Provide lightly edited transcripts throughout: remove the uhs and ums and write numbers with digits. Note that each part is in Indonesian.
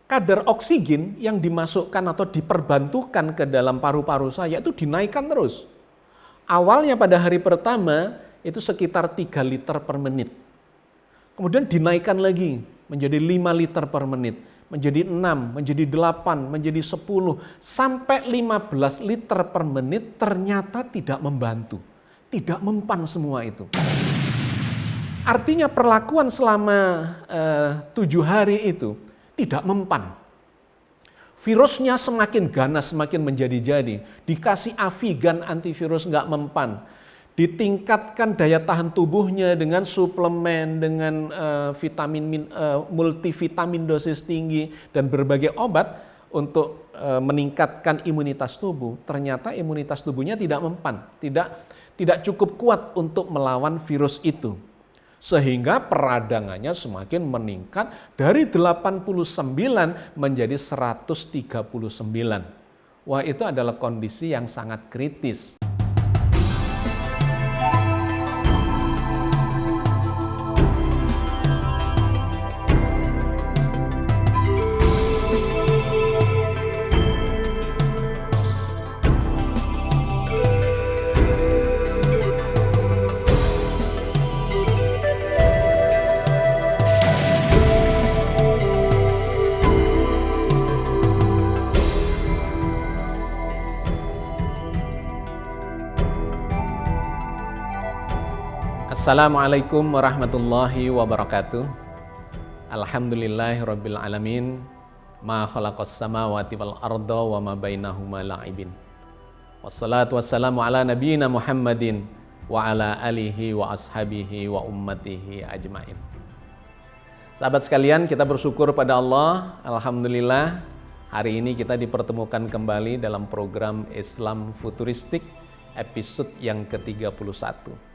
kadar oksigen yang dimasukkan atau diperbantukan ke dalam paru-paru saya itu dinaikkan terus. Awalnya pada hari pertama itu sekitar 3 liter per menit. Kemudian dinaikkan lagi menjadi 5 liter per menit, menjadi 6, menjadi 8, menjadi 10, sampai 15 liter per menit ternyata tidak membantu. Tidak mempan semua itu. Artinya perlakuan selama 7 hari itu tidak mempan. Virusnya semakin ganas, semakin menjadi-jadi. Dikasih Avigan antivirus nggak mempan. Ditingkatkan daya tahan tubuhnya dengan suplemen, dengan multivitamin dosis tinggi, dan berbagai obat untuk meningkatkan imunitas tubuh. Ternyata imunitas tubuhnya tidak mempan, tidak cukup kuat untuk melawan virus itu. Sehingga peradangannya semakin meningkat dari 89 menjadi 139. Wah, itu adalah kondisi yang sangat kritis. Assalamualaikum warahmatullahi wabarakatuh. Alhamdulillahirabbil alamin. Ma khalaqas samawati wal arda wa ma bainahuma la'ibin. Wassalatu wassalamu ala nabiyyina Muhammadin wa ala alihi wa ashabihi wa ummatihi ajmain. Sahabat sekalian, kita bersyukur pada Allah. Alhamdulillah, hari ini kita dipertemukan kembali dalam program Islam Futuristik episode yang ke-31.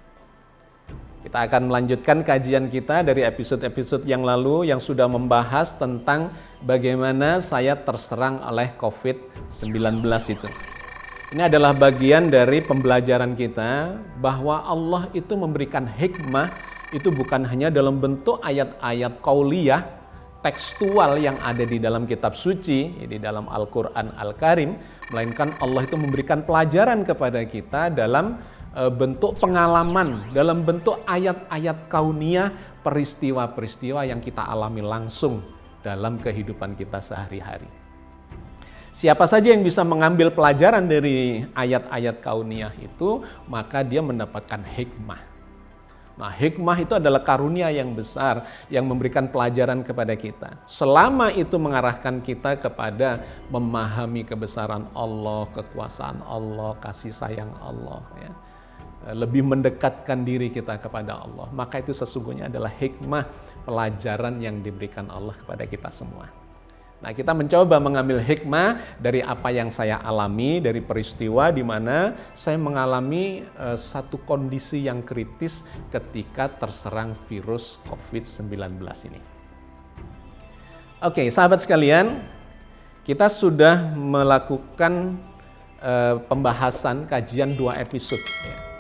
Kita akan melanjutkan kajian kita dari episode-episode yang lalu yang sudah membahas tentang bagaimana saya terserang oleh COVID-19 itu. Ini adalah bagian dari pembelajaran kita bahwa Allah itu memberikan hikmah itu bukan hanya dalam bentuk ayat-ayat qauliyah, tekstual yang ada di dalam kitab suci, di dalam Al-Quran Al-Karim, melainkan Allah itu memberikan pelajaran kepada kita dalam bentuk pengalaman, dalam bentuk ayat-ayat kauniyah, peristiwa-peristiwa yang kita alami langsung dalam kehidupan kita sehari-hari. Siapa saja yang bisa mengambil pelajaran dari ayat-ayat kauniyah itu, maka dia mendapatkan hikmah. Nah, hikmah itu adalah karunia yang besar yang memberikan pelajaran kepada kita. Selama itu mengarahkan kita kepada memahami kebesaran Allah, kekuasaan Allah, kasih sayang Allah, ya. Lebih mendekatkan diri kita kepada Allah, maka itu sesungguhnya adalah hikmah pelajaran yang diberikan Allah kepada kita semua. Nah, kita mencoba mengambil hikmah dari apa yang saya alami, dari peristiwa di mana saya mengalami satu kondisi yang kritis ketika terserang virus COVID-19 ini. Oke, sahabat sekalian, kita sudah melakukan pembahasan kajian 2 episode, ya.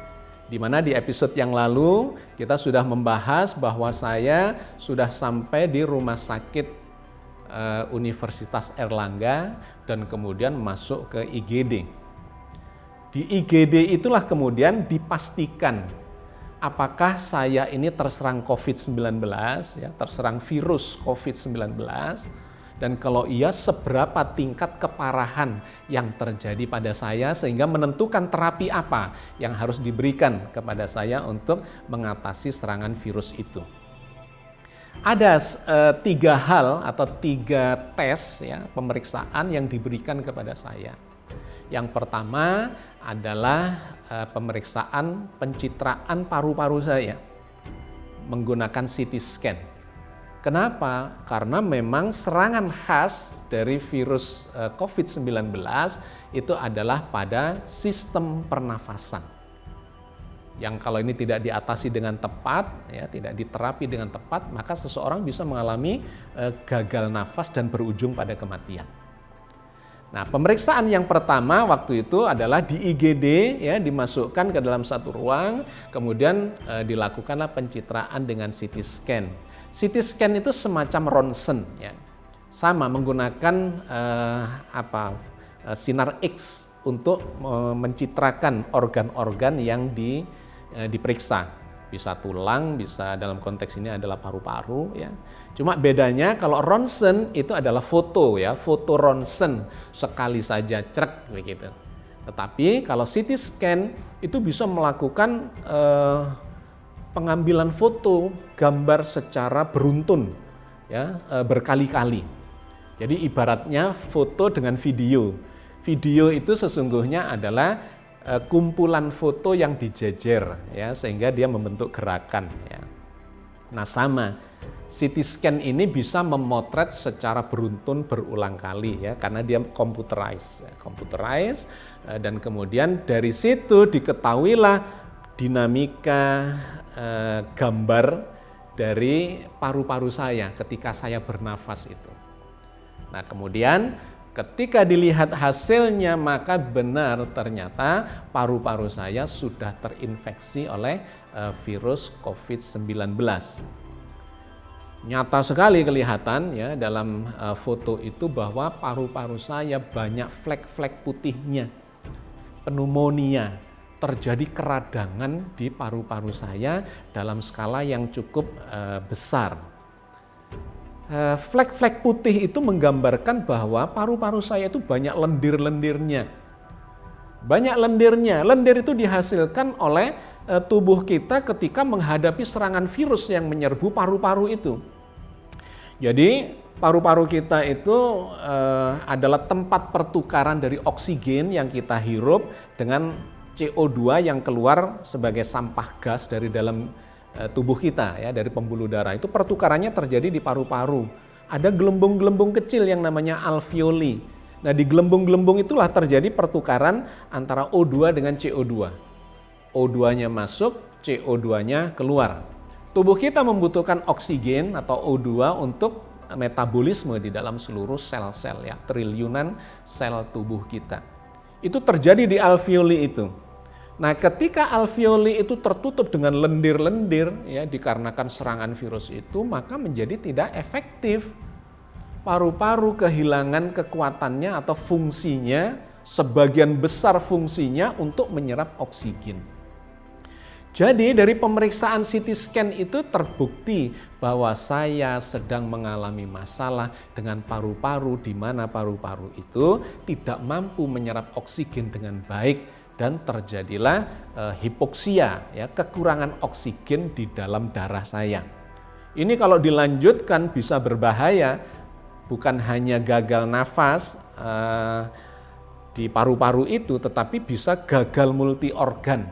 Di mana di episode yang lalu kita sudah membahas bahwa saya sudah sampai di rumah sakit Universitas Airlangga dan kemudian masuk ke IGD. Di IGD itulah kemudian dipastikan apakah saya ini terserang COVID-19, ya, terserang virus COVID-19, dan kalau iya seberapa tingkat keparahan yang terjadi pada saya sehingga menentukan terapi apa yang harus diberikan kepada saya untuk mengatasi serangan virus itu. Ada 3 hal atau 3 tes, ya, pemeriksaan yang diberikan kepada saya. Yang pertama adalah pemeriksaan pencitraan paru-paru saya menggunakan CT scan. Kenapa? Karena memang serangan khas dari virus COVID-19 itu adalah pada sistem pernafasan. Yang kalau ini tidak diatasi dengan tepat, ya, tidak diterapi dengan tepat, maka seseorang bisa mengalami gagal nafas dan berujung pada kematian. Nah, pemeriksaan yang pertama waktu itu adalah di IGD, ya, dimasukkan ke dalam satu ruang, kemudian dilakukanlah pencitraan dengan CT scan. CT scan itu semacam ronsen, ya. sama menggunakan sinar X untuk mencitrakan organ-organ yang diperiksa. Bisa tulang, bisa dalam konteks ini adalah paru-paru ya. Cuma bedanya kalau ronsen itu adalah foto ya, foto ronsen sekali saja cerek begitu. Tetapi kalau CT scan itu bisa melakukan pengambilan foto gambar secara beruntun ya, berkali-kali. Jadi ibaratnya foto dengan video. Video itu sesungguhnya adalah kumpulan foto yang dijejer ya, sehingga dia membentuk gerakan ya. Nah sama CT scan ini bisa memotret secara beruntun berulang kali ya, karena dia computerized dan kemudian dari situ diketahuilah dinamika gambar dari paru-paru saya ketika saya bernafas itu. Nah kemudian ketika dilihat hasilnya maka benar ternyata paru-paru saya sudah terinfeksi oleh virus COVID-19. Nyata sekali kelihatan ya dalam foto itu bahwa paru-paru saya banyak flek-flek putihnya, pneumonia, terjadi keradangan di paru-paru saya dalam skala yang cukup besar. Flek-flek putih itu menggambarkan bahwa paru-paru saya itu banyak lendir-lendirnya. Banyak lendirnya. Lendir itu dihasilkan oleh tubuh kita ketika menghadapi serangan virus yang menyerbu paru-paru itu. Jadi paru-paru kita itu adalah tempat pertukaran dari oksigen yang kita hirup dengan CO2 yang keluar sebagai sampah gas dari dalam tubuh kita ya, dari pembuluh darah. Itu pertukarannya terjadi di paru-paru. Ada gelembung-gelembung kecil yang namanya alveoli. Nah, di gelembung-gelembung itulah terjadi pertukaran antara O2 dengan CO2. O2-nya masuk, CO2-nya keluar. Tubuh kita membutuhkan oksigen atau O2 untuk metabolisme di dalam seluruh sel-sel ya, triliunan sel tubuh kita. Itu terjadi di alveoli itu. Nah, ketika alveoli itu tertutup dengan lendir-lendir ya dikarenakan serangan virus itu, maka menjadi tidak efektif. Paru-paru kehilangan kekuatannya atau fungsinya, sebagian besar fungsinya untuk menyerap oksigen. Jadi dari pemeriksaan CT scan itu terbukti bahwa saya sedang mengalami masalah dengan paru-paru, di mana paru-paru itu tidak mampu menyerap oksigen dengan baik. Dan terjadilah hipoksia, ya, kekurangan oksigen di dalam darah saya. Ini kalau dilanjutkan bisa berbahaya, bukan hanya gagal nafas di paru-paru itu, tetapi bisa gagal multi organ.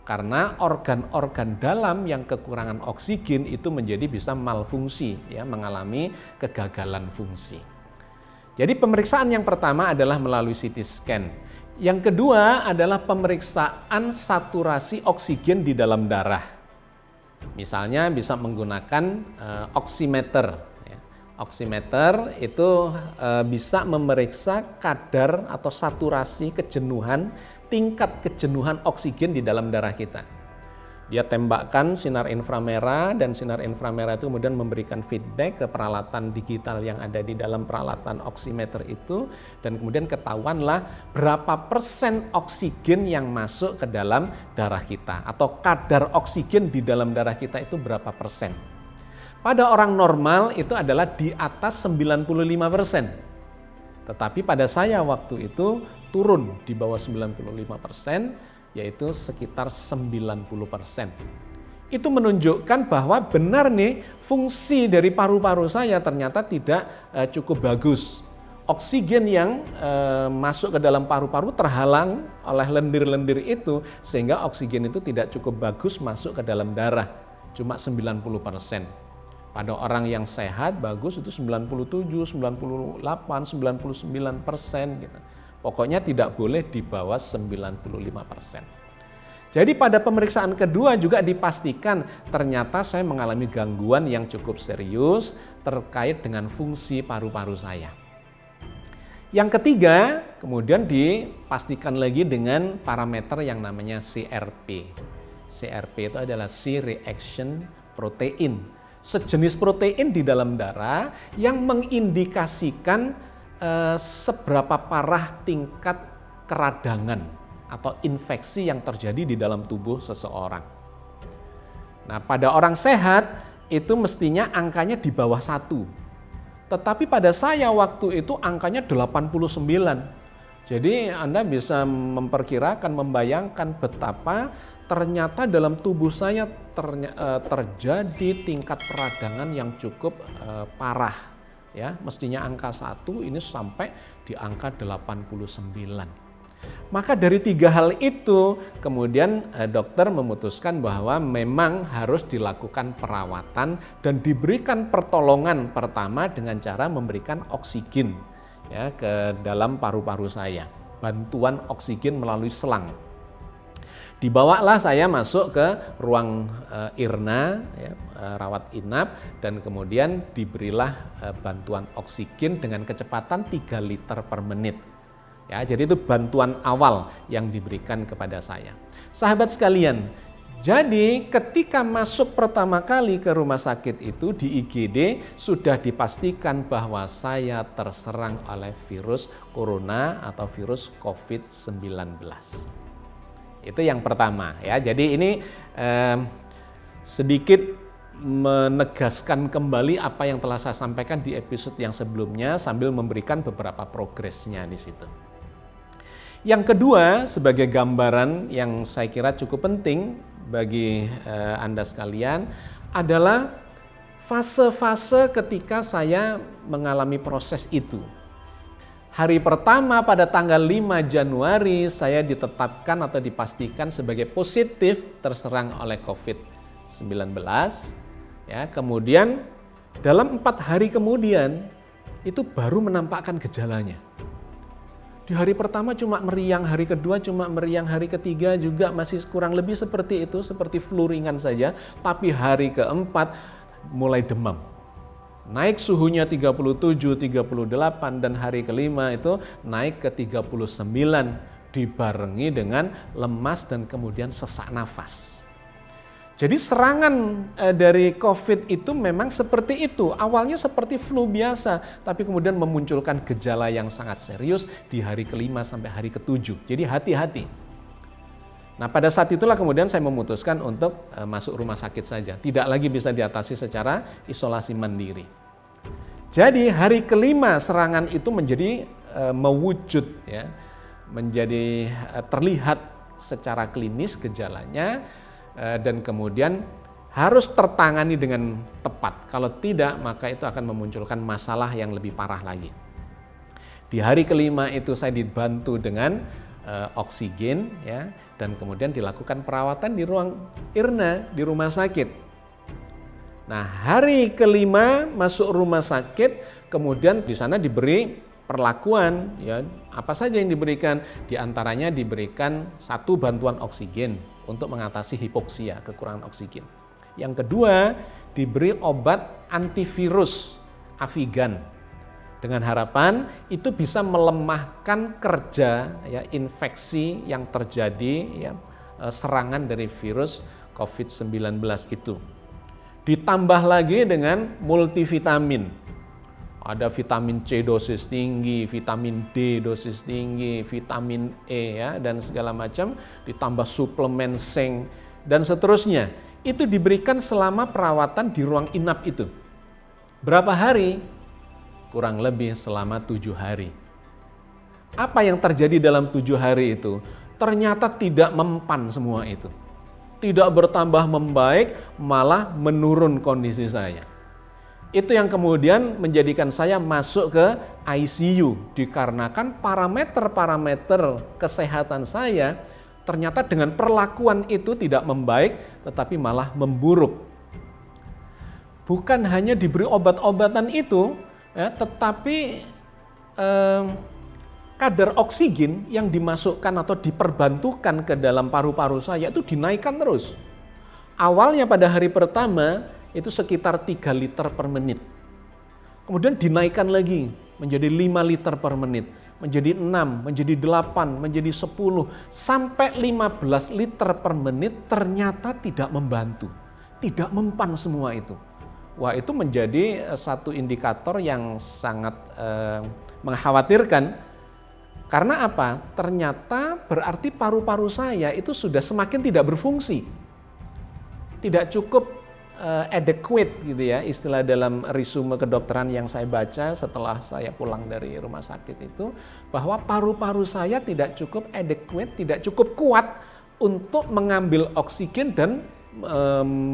Karena organ-organ dalam yang kekurangan oksigen itu menjadi bisa malfungsi, ya, mengalami kegagalan fungsi. Jadi pemeriksaan yang pertama adalah melalui CT scan. Yang kedua adalah pemeriksaan saturasi oksigen di dalam darah. Misalnya bisa menggunakan oximeter. Oximeter itu bisa memeriksa kadar atau saturasi kejenuhan, tingkat kejenuhan oksigen di dalam darah kita. Dia tembakkan sinar inframerah dan sinar inframerah itu kemudian memberikan feedback ke peralatan digital yang ada di dalam peralatan oximeter itu, dan kemudian ketahuanlah berapa persen oksigen yang masuk ke dalam darah kita atau kadar oksigen di dalam darah kita itu berapa persen. Pada orang normal itu adalah di atas 95%. Tetapi pada saya waktu itu turun di bawah 95%. Yaitu sekitar 90%. Itu menunjukkan bahwa benar nih fungsi dari paru-paru saya ternyata tidak cukup bagus. Oksigen yang masuk ke dalam paru-paru terhalang oleh lendir-lendir itu, sehingga oksigen itu tidak cukup bagus masuk ke dalam darah, cuma 90%. Pada orang yang sehat bagus itu 97, 98, 99% gitu. Pokoknya tidak boleh di bawah 95%. Jadi pada pemeriksaan kedua juga dipastikan ternyata saya mengalami gangguan yang cukup serius terkait dengan fungsi paru-paru saya. Yang ketiga, kemudian dipastikan lagi dengan parameter yang namanya CRP. CRP itu adalah C-reaction protein. sejenis protein di dalam darah yang mengindikasikan seberapa parah tingkat keradangan atau infeksi yang terjadi di dalam tubuh seseorang. Nah, pada orang sehat itu mestinya angkanya di bawah 1. Tetapi pada saya waktu itu angkanya 89. Jadi Anda bisa memperkirakan, membayangkan betapa ternyata dalam tubuh saya terjadi tingkat peradangan yang cukup parah. Ya, mestinya angka 1 ini sampai di angka 89. Maka dari 3 hal itu kemudian dokter memutuskan bahwa memang harus dilakukan perawatan dan diberikan pertolongan pertama dengan cara memberikan oksigen ya ke dalam paru-paru saya, bantuan oksigen melalui selang. Dibawalah saya masuk ke ruang IRNA, ya, rawat inap, dan kemudian diberilah bantuan oksigen dengan kecepatan 3 liter per menit. Ya, jadi itu bantuan awal yang diberikan kepada saya. Sahabat sekalian, jadi ketika masuk pertama kali ke rumah sakit itu di IGD sudah dipastikan bahwa saya terserang oleh virus corona atau virus COVID-19. Itu yang pertama ya. Jadi ini sedikit menegaskan kembali apa yang telah saya sampaikan di episode yang sebelumnya sambil memberikan beberapa progresnya di situ. Yang kedua, sebagai gambaran yang saya kira cukup penting bagi Anda sekalian adalah fase-fase ketika saya mengalami proses itu. Hari pertama pada tanggal 5 Januari saya ditetapkan atau dipastikan sebagai positif terserang oleh COVID-19. Ya, kemudian dalam 4 hari kemudian itu baru menampakkan gejalanya. Di hari pertama cuma meriang, hari kedua cuma meriang, hari ketiga juga masih kurang lebih seperti itu, seperti flu ringan saja. Tapi hari keempat mulai demam. Naik suhunya 37, 38 dan hari kelima itu naik ke 39 dibarengi dengan lemas dan kemudian sesak nafas. Jadi serangan dari COVID itu memang seperti itu. Awalnya seperti flu biasa, tapi kemudian memunculkan gejala yang sangat serius di hari kelima sampai hari ketujuh. Jadi hati-hati. Nah, pada saat itulah kemudian saya memutuskan untuk masuk rumah sakit saja. Tidak lagi bisa diatasi secara isolasi mandiri. Jadi hari kelima serangan itu menjadi mewujud, ya, menjadi terlihat secara klinis gejalanya. Dan kemudian harus tertangani dengan tepat. Kalau tidak, maka itu akan memunculkan masalah yang lebih parah lagi. Di hari kelima itu saya dibantu dengan oksigen, ya, dan kemudian dilakukan perawatan di ruang IRNA di rumah sakit. Nah, hari kelima masuk rumah sakit, kemudian di sana diberi perlakuan, ya, apa saja yang diberikan? Di antaranya diberikan 1 bantuan oksigen untuk mengatasi hipoksia, kekurangan oksigen. Yang kedua, diberi obat antivirus Avigan dengan harapan itu bisa melemahkan kerja, ya, infeksi yang terjadi, ya, serangan dari virus COVID-19 itu. Ditambah lagi dengan multivitamin. Ada vitamin C dosis tinggi, vitamin D dosis tinggi, vitamin E, ya, dan segala macam, ditambah suplemen zinc dan seterusnya. Itu diberikan selama perawatan di ruang inap itu. Berapa hari? Kurang lebih selama 7 hari. Apa yang terjadi dalam 7 hari itu? Ternyata tidak mempan semua itu. Tidak bertambah membaik, malah menurun kondisi saya. Itu yang kemudian menjadikan saya masuk ke ICU dikarenakan parameter-parameter kesehatan saya ternyata dengan perlakuan itu tidak membaik tetapi malah memburuk. Bukan hanya diberi obat-obatan itu, ya, tetapi kadar oksigen yang dimasukkan atau diperbantukan ke dalam paru-paru saya itu dinaikkan terus. Awalnya pada hari pertama itu sekitar 3 liter per menit. Kemudian dinaikkan lagi menjadi 5 liter per menit, menjadi 6, menjadi 8, menjadi 10, sampai 15 liter per menit ternyata tidak membantu. Tidak mempan semua itu. Wah, itu menjadi satu indikator yang sangat mengkhawatirkan. Karena apa? Ternyata berarti paru-paru saya itu sudah semakin tidak berfungsi. Tidak cukup adequate gitu ya, istilah dalam resume kedokteran yang saya baca setelah saya pulang dari rumah sakit itu, bahwa paru-paru saya tidak cukup adequate, tidak cukup kuat untuk mengambil oksigen dan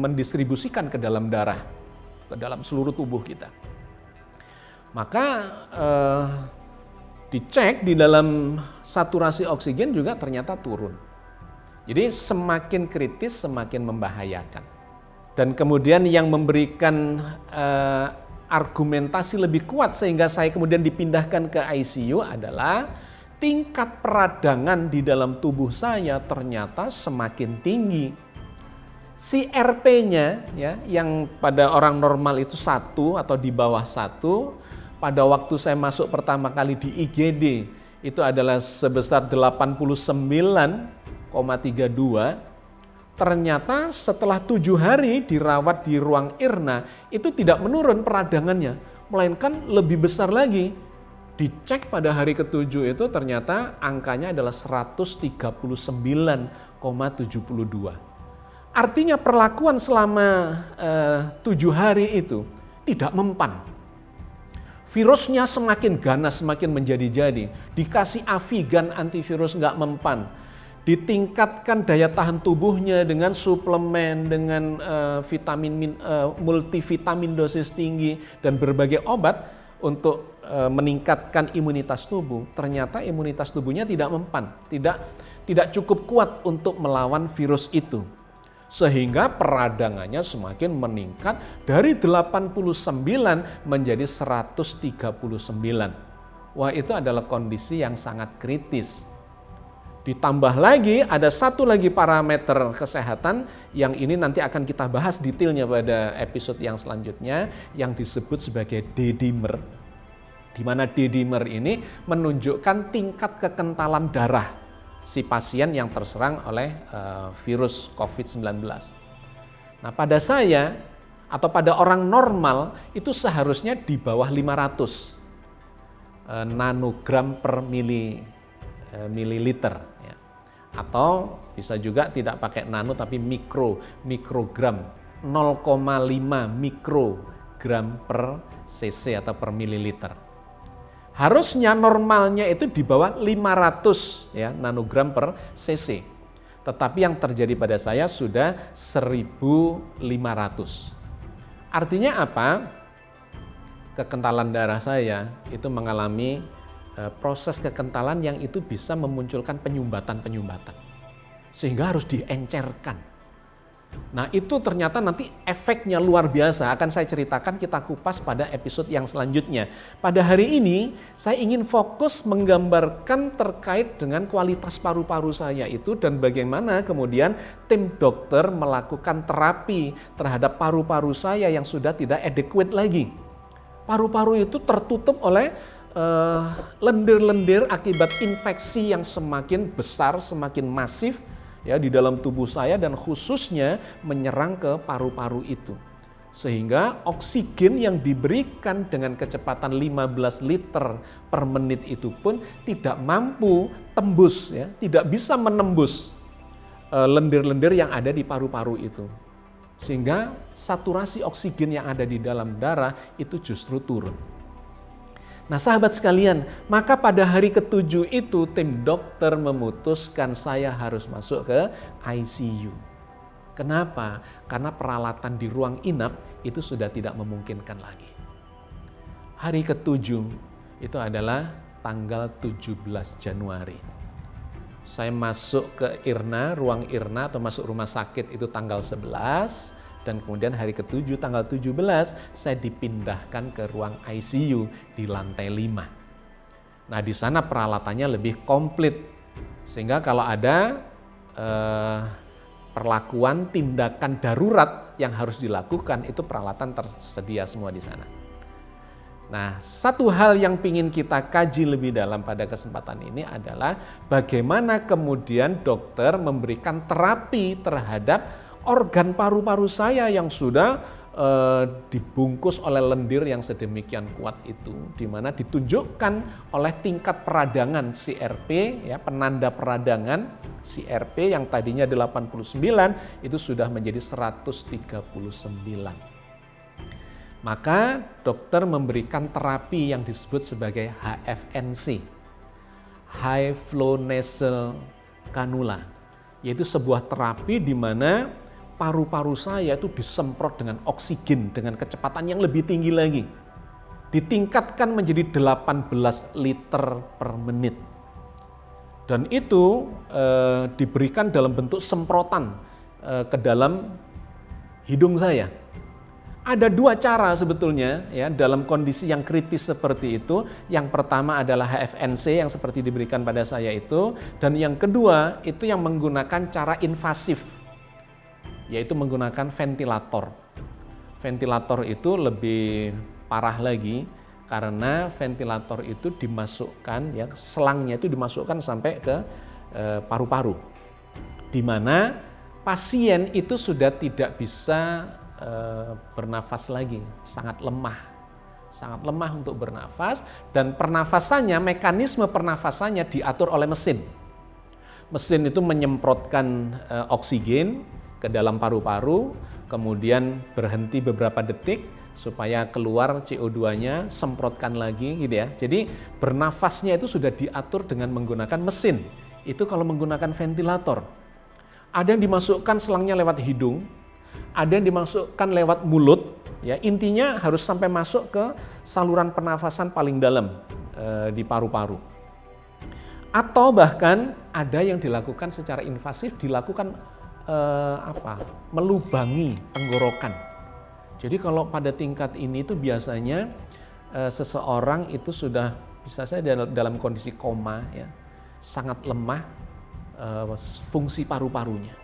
mendistribusikan ke dalam darah, ke dalam seluruh tubuh kita. Maka dicek di dalam saturasi oksigen juga ternyata turun. Jadi semakin kritis, semakin membahayakan. Dan kemudian yang memberikan argumentasi lebih kuat sehingga saya kemudian dipindahkan ke ICU adalah tingkat peradangan di dalam tubuh saya ternyata semakin tinggi. CRP-nya ya, yang pada orang normal itu 1 atau di bawah 1, pada waktu saya masuk pertama kali di IGD itu adalah sebesar 89,32. Ternyata setelah 7 hari dirawat di ruang IRNA itu tidak menurun peradangannya, melainkan lebih besar lagi. Dicek pada hari ke-7 itu ternyata angkanya adalah 139,72. Artinya perlakuan selama 7 hari itu tidak mempan. Virusnya semakin ganas, semakin menjadi-jadi. Dikasih Avigan antivirus nggak mempan. Ditingkatkan daya tahan tubuhnya dengan suplemen, dengan multivitamin dosis tinggi dan berbagai obat untuk meningkatkan imunitas tubuh. Ternyata imunitas tubuhnya tidak mempan, tidak cukup kuat untuk melawan virus itu. Sehingga peradangannya semakin meningkat dari 89 menjadi 139. Wah, itu adalah kondisi yang sangat kritis. Ditambah lagi ada satu lagi parameter kesehatan yang ini nanti akan kita bahas detailnya pada episode yang selanjutnya yang disebut sebagai D-dimer. Di mana D-dimer ini menunjukkan tingkat kekentalan darah si pasien yang terserang oleh virus COVID-19. Nah, pada saya atau pada orang normal itu seharusnya di bawah 500 nanogram per mililiter ya. Atau bisa juga tidak pakai nano tapi mikrogram 0,5 mikrogram per cc atau per mililiter. Harusnya normalnya itu di bawah 500 ya nanogram per cc. Tetapi yang terjadi pada saya sudah 1.500. Artinya apa? Kekentalan darah saya itu mengalami proses kekentalan yang itu bisa memunculkan penyumbatan-penyumbatan. Sehingga harus diencerkan. Nah, itu ternyata nanti efeknya luar biasa, akan saya ceritakan, kita kupas pada episode yang selanjutnya. Pada hari ini saya ingin fokus menggambarkan terkait dengan kualitas paru-paru saya itu dan bagaimana kemudian tim dokter melakukan terapi terhadap paru-paru saya yang sudah tidak adequate lagi. Paru-paru itu tertutup oleh lendir-lendir akibat infeksi yang semakin besar, semakin masif ya di dalam tubuh saya dan khususnya menyerang ke paru-paru itu. Sehingga oksigen yang diberikan dengan kecepatan 15 liter per menit itu pun tidak mampu tembus ya, tidak bisa menembus lendir-lendir yang ada di paru-paru itu. Sehingga saturasi oksigen yang ada di dalam darah itu justru turun. Nah, sahabat sekalian, maka pada hari ke-7 itu tim dokter memutuskan saya harus masuk ke ICU. Kenapa? Karena peralatan di ruang inap itu sudah tidak memungkinkan lagi. Hari ke-7 itu adalah tanggal 17 Januari. Saya masuk ke IRNA, ruang IRNA atau masuk rumah sakit itu tanggal 11. Dan kemudian hari ke-7 tanggal 17 saya dipindahkan ke ruang ICU di lantai 5. Nah, di sana peralatannya lebih komplit. Sehingga kalau ada perlakuan tindakan darurat yang harus dilakukan itu peralatan tersedia semua di sana. Nah, satu hal yang ingin kita kaji lebih dalam pada kesempatan ini adalah bagaimana kemudian dokter memberikan terapi terhadap organ paru-paru saya yang sudah dibungkus oleh lendir yang sedemikian kuat itu, di mana ditunjukkan oleh tingkat peradangan CRP, ya, penanda peradangan CRP yang tadinya 89 itu sudah menjadi 139. Maka dokter memberikan terapi yang disebut sebagai HFNC, High Flow Nasal Cannula, yaitu sebuah terapi di mana paru-paru saya itu disemprot dengan oksigen dengan kecepatan yang lebih tinggi lagi. Ditingkatkan menjadi 18 liter per menit. Dan itu diberikan dalam bentuk semprotan ke dalam hidung saya. Ada dua cara sebetulnya ya dalam kondisi yang kritis seperti itu. Yang pertama adalah HFNC yang seperti diberikan pada saya itu. Dan yang kedua itu yang menggunakan cara invasif, yaitu menggunakan ventilator. Ventilator itu lebih parah lagi karena ventilator itu dimasukkan, ya, selangnya itu dimasukkan sampai ke paru-paru, di mana pasien itu sudah tidak bisa bernafas lagi, sangat lemah untuk bernafas, dan pernafasannya, mekanisme pernafasannya diatur oleh mesin. Mesin itu menyemprotkan oksigen ke dalam paru-paru, kemudian berhenti beberapa detik supaya keluar CO2-nya, semprotkan lagi gitu ya. Jadi bernafasnya itu sudah diatur dengan menggunakan mesin. Itu kalau menggunakan ventilator. Ada yang dimasukkan selangnya lewat hidung, ada yang dimasukkan lewat mulut, ya. Intinya harus sampai masuk ke saluran pernafasan paling dalam di paru-paru. Atau bahkan ada yang dilakukan secara invasif, dilakukan melubangi tenggorokan. Jadi kalau pada tingkat ini itu biasanya seseorang itu sudah bisa saja dalam kondisi koma, ya, sangat lemah fungsi paru-parunya.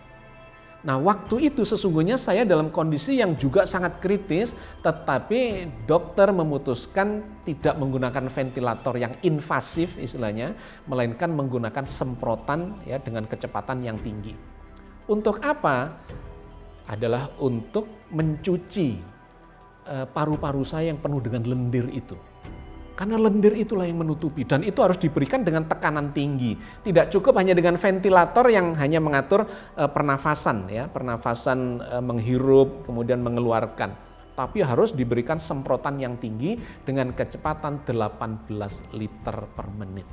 Nah, waktu itu sesungguhnya saya dalam kondisi yang juga sangat kritis, tetapi dokter memutuskan tidak menggunakan ventilator yang invasif istilahnya, melainkan menggunakan semprotan, ya, dengan kecepatan yang tinggi. Untuk apa? Adalah untuk mencuci paru-paru saya yang penuh dengan lendir itu. Karena lendir itulah yang menutupi, dan itu harus diberikan dengan tekanan tinggi. Tidak cukup hanya dengan ventilator yang hanya mengatur pernafasan, ya, pernafasan menghirup kemudian mengeluarkan. Tapi harus diberikan semprotan yang tinggi dengan kecepatan 18 liter per menit.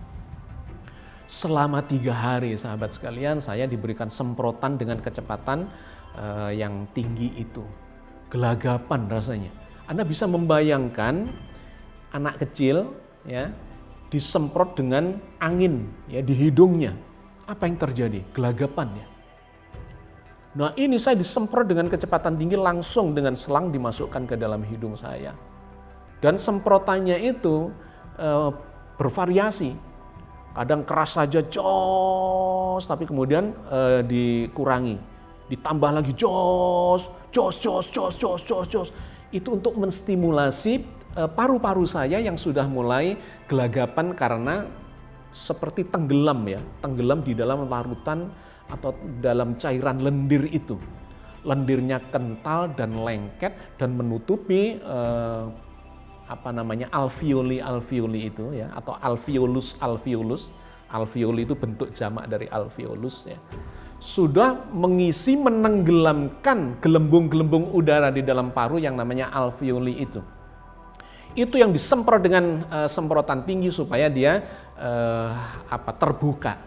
Selama 3 hari sahabat sekalian, saya diberikan semprotan dengan kecepatan yang tinggi itu. Gelagapan rasanya. Anda bisa membayangkan anak kecil, ya, disemprot dengan angin, ya, di hidungnya. Apa yang terjadi? Gelagapan, ya. Nah, ini saya disemprot dengan kecepatan tinggi, langsung dengan selang dimasukkan ke dalam hidung saya. Dan semprotannya itu bervariasi. Kadang keras saja, jos, tapi kemudian dikurangi. Ditambah lagi, jos. Itu untuk menstimulasi paru-paru saya yang sudah mulai gelagapan karena seperti tenggelam, ya. Tenggelam di dalam larutan atau dalam cairan lendir itu. Lendirnya kental dan lengket dan menutupi alveoli itu, ya, atau alveolus. Alveoli itu bentuk jamak dari alveolus, ya. Sudah mengisi, menenggelamkan gelembung-gelembung udara di dalam paru yang namanya alveoli itu. Itu yang disemprot dengan semprotan tinggi supaya dia terbuka.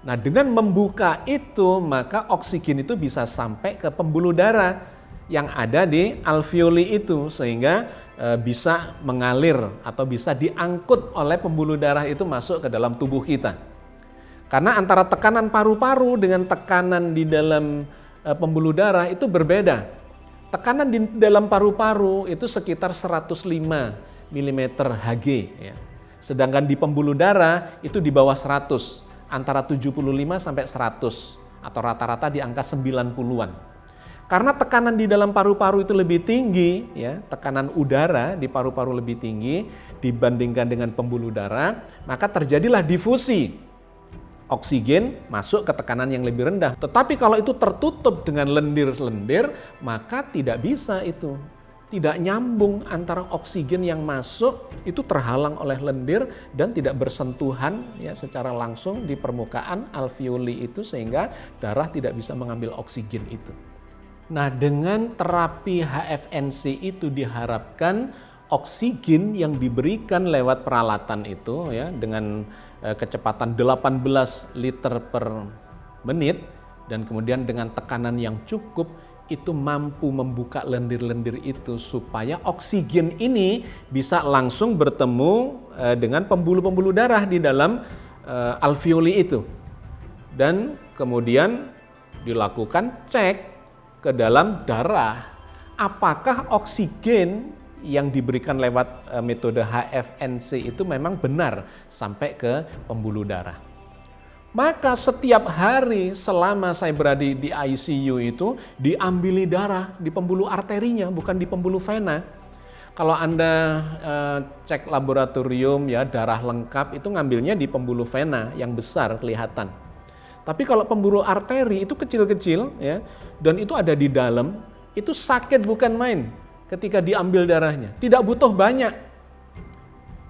Nah, dengan membuka itu maka oksigen itu bisa sampai ke pembuluh darah yang ada di alveoli itu, sehingga bisa mengalir atau bisa diangkut oleh pembuluh darah itu masuk ke dalam tubuh kita. Karena antara tekanan paru-paru dengan tekanan di dalam pembuluh darah itu berbeda. Tekanan di dalam paru-paru itu sekitar 105 mm Hg, ya. Sedangkan di pembuluh darah itu di bawah 100, antara 75 sampai 100 atau rata-rata di angka 90-an. Karena tekanan di dalam paru-paru itu lebih tinggi, ya, tekanan udara di paru-paru lebih tinggi dibandingkan dengan pembuluh darah, maka terjadilah difusi. Oksigen masuk ke tekanan yang lebih rendah. Tetapi kalau itu tertutup dengan lendir-lendir, maka tidak bisa itu. Tidak nyambung antara oksigen yang masuk itu terhalang oleh lendir dan tidak bersentuhan ya secara langsung di permukaan alveoli itu sehingga darah tidak bisa mengambil oksigen itu. Nah, dengan terapi HFNC itu diharapkan oksigen yang diberikan lewat peralatan itu ya dengan kecepatan 18 liter per menit dan kemudian dengan tekanan yang cukup itu mampu membuka lendir-lendir itu supaya oksigen ini bisa langsung bertemu dengan pembuluh-pembuluh darah di dalam alveoli itu. Dan kemudian dilakukan cek ke dalam darah apakah oksigen yang diberikan lewat metode HFNC itu memang benar sampai ke pembuluh darah. Maka setiap hari selama saya berada di ICU itu diambili darah di pembuluh arterinya, bukan di pembuluh vena. Kalau Anda cek laboratorium ya darah lengkap itu ngambilnya di pembuluh vena yang besar kelihatan. Tapi kalau pembuluh arteri itu kecil-kecil ya dan itu ada di dalam, itu sakit bukan main ketika diambil darahnya. Tidak butuh banyak.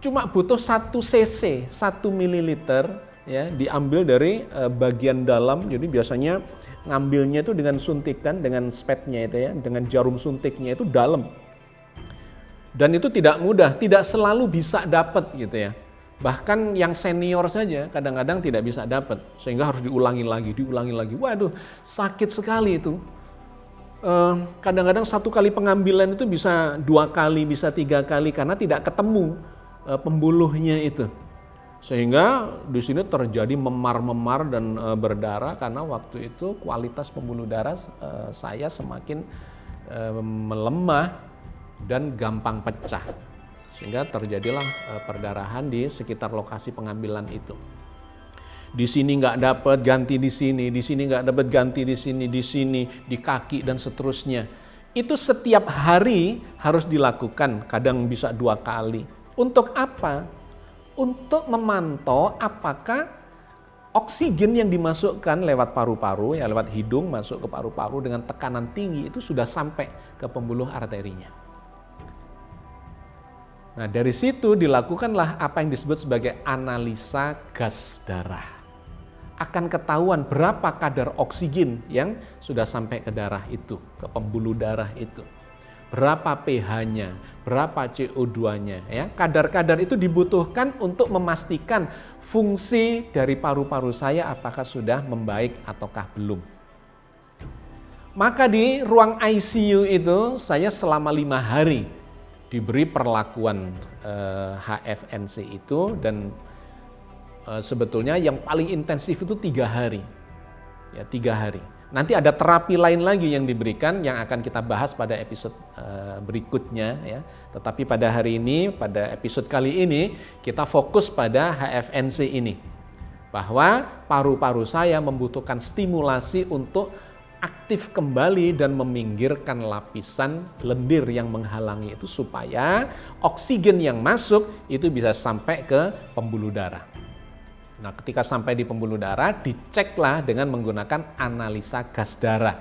Cuma butuh 1 cc, 1 mililiter ya diambil dari bagian dalam. Jadi biasanya ngambilnya itu dengan suntikan, dengan spetnya itu ya, dengan jarum suntiknya itu dalam. Dan itu tidak mudah, tidak selalu bisa dapat gitu ya. Bahkan yang senior saja kadang-kadang tidak bisa dapat, sehingga harus diulangi lagi. Waduh, sakit sekali itu. Kadang-kadang 1 kali pengambilan itu bisa 2 kali, bisa 3 kali karena tidak ketemu pembuluhnya itu. Sehingga di sini terjadi memar-memar dan berdarah karena waktu itu kualitas pembuluh darah saya semakin melemah dan gampang pecah. Sehingga terjadilah perdarahan di sekitar lokasi pengambilan itu. Di sini nggak dapat ganti di sini nggak dapat ganti di sini, di kaki dan seterusnya. Itu setiap hari harus dilakukan, kadang bisa 2 kali. Untuk apa? Untuk memantau apakah oksigen yang dimasukkan lewat paru-paru, ya lewat hidung masuk ke paru-paru dengan tekanan tinggi itu sudah sampai ke pembuluh arterinya. Nah, dari situ dilakukanlah apa yang disebut sebagai analisa gas darah. Akan ketahuan berapa kadar oksigen yang sudah sampai ke darah itu, ke pembuluh darah itu. Berapa pH-nya, berapa CO2-nya ya. Kadar-kadar itu dibutuhkan untuk memastikan fungsi dari paru-paru saya apakah sudah membaik ataukah belum. Maka di ruang ICU itu saya selama 5 hari diberi perlakuan HFNC itu dan sebetulnya yang paling intensif itu 3 hari. Ya, 3 hari. Nanti ada terapi lain lagi yang diberikan yang akan kita bahas pada episode berikutnya ya. Tetapi pada hari ini, pada episode kali ini kita fokus pada HFNC ini. Bahwa paru-paru saya membutuhkan stimulasi untuk aktif kembali dan meminggirkan lapisan lendir yang menghalangi itu supaya oksigen yang masuk itu bisa sampai ke pembuluh darah. Nah, ketika sampai di pembuluh darah, diceklah dengan menggunakan analisa gas darah.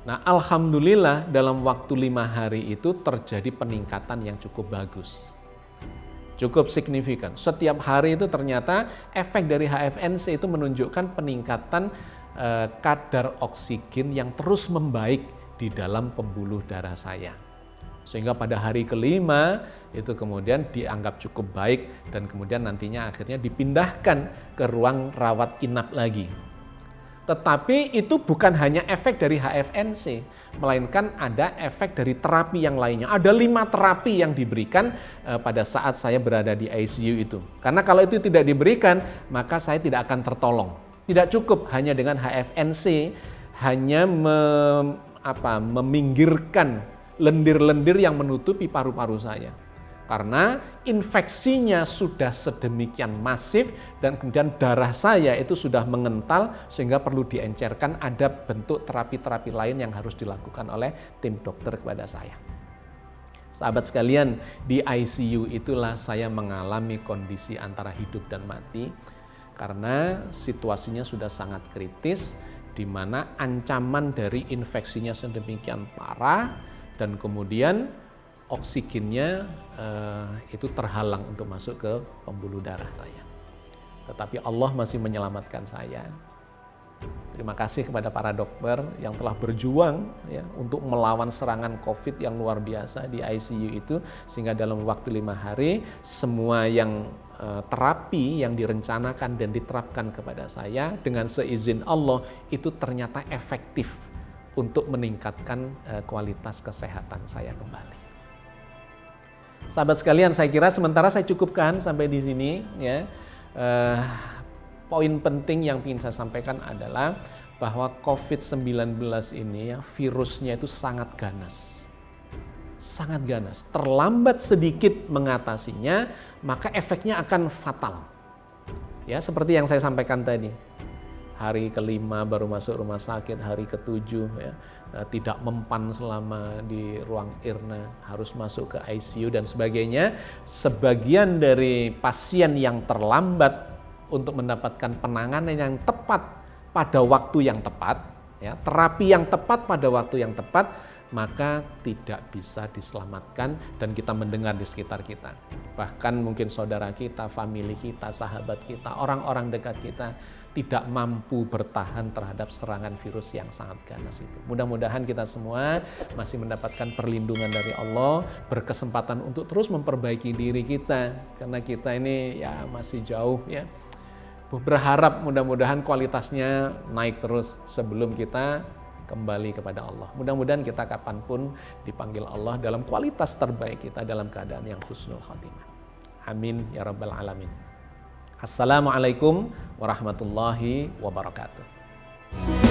Nah, alhamdulillah dalam waktu 5 hari itu terjadi peningkatan yang cukup bagus. Cukup signifikan. Setiap hari itu ternyata efek dari HFNC itu menunjukkan peningkatan kadar oksigen yang terus membaik di dalam pembuluh darah saya. Sehingga pada hari kelima itu kemudian dianggap cukup baik dan kemudian nantinya akhirnya dipindahkan ke ruang rawat inap lagi. Tetapi itu bukan hanya efek dari HFNC, melainkan ada efek dari terapi yang lainnya. Ada 5 terapi yang diberikan pada saat saya berada di ICU itu. Karena kalau itu tidak diberikan, maka saya tidak akan tertolong. Tidak cukup hanya dengan HFNC, hanya meminggirkan lendir-lendir yang menutupi paru-paru saya. Karena infeksinya sudah sedemikian masif dan kemudian darah saya itu sudah mengental sehingga perlu diencerkan, ada bentuk terapi-terapi lain yang harus dilakukan oleh tim dokter kepada saya. Sahabat sekalian, di ICU itulah saya mengalami kondisi antara hidup dan mati karena situasinya sudah sangat kritis di mana ancaman dari infeksinya sedemikian parah dan kemudian oksigennya itu terhalang untuk masuk ke pembuluh darah saya. Tetapi Allah masih menyelamatkan saya. Terima kasih kepada para dokter yang telah berjuang ya, untuk melawan serangan COVID yang luar biasa di ICU itu, sehingga dalam waktu 5 hari semua yang terapi yang direncanakan dan diterapkan kepada saya dengan seizin Allah itu ternyata efektif untuk meningkatkan kualitas kesehatan saya kembali. Sahabat sekalian, saya kira sementara saya cukupkan sampai di sini ya. Poin penting yang ingin saya sampaikan adalah bahwa COVID-19 ini ya, virusnya itu sangat ganas. Sangat ganas. Terlambat sedikit mengatasinya, maka efeknya akan fatal. Ya, seperti yang saya sampaikan tadi. Hari ke-5 baru masuk rumah sakit, hari ke-7 ya, tidak mempan selama di ruang IRNA, harus masuk ke ICU dan sebagainya. Sebagian dari pasien yang terlambat untuk mendapatkan penanganan yang tepat pada waktu yang tepat, ya, terapi yang tepat pada waktu yang tepat, maka tidak bisa diselamatkan dan kita mendengar di sekitar kita. Bahkan mungkin saudara kita, famili kita, sahabat kita, orang-orang dekat kita tidak mampu bertahan terhadap serangan virus yang sangat ganas itu. Mudah-mudahan kita semua masih mendapatkan perlindungan dari Allah, berkesempatan untuk terus memperbaiki diri kita, karena kita ini ya masih jauh ya. Berharap mudah-mudahan kualitasnya naik terus sebelum kita kembali kepada Allah. Mudah-mudahan kita kapanpun dipanggil Allah dalam kualitas terbaik kita, dalam keadaan yang husnul khatimah. Amin ya rabbal alamin. Assalamualaikum warahmatullahi wabarakatuh.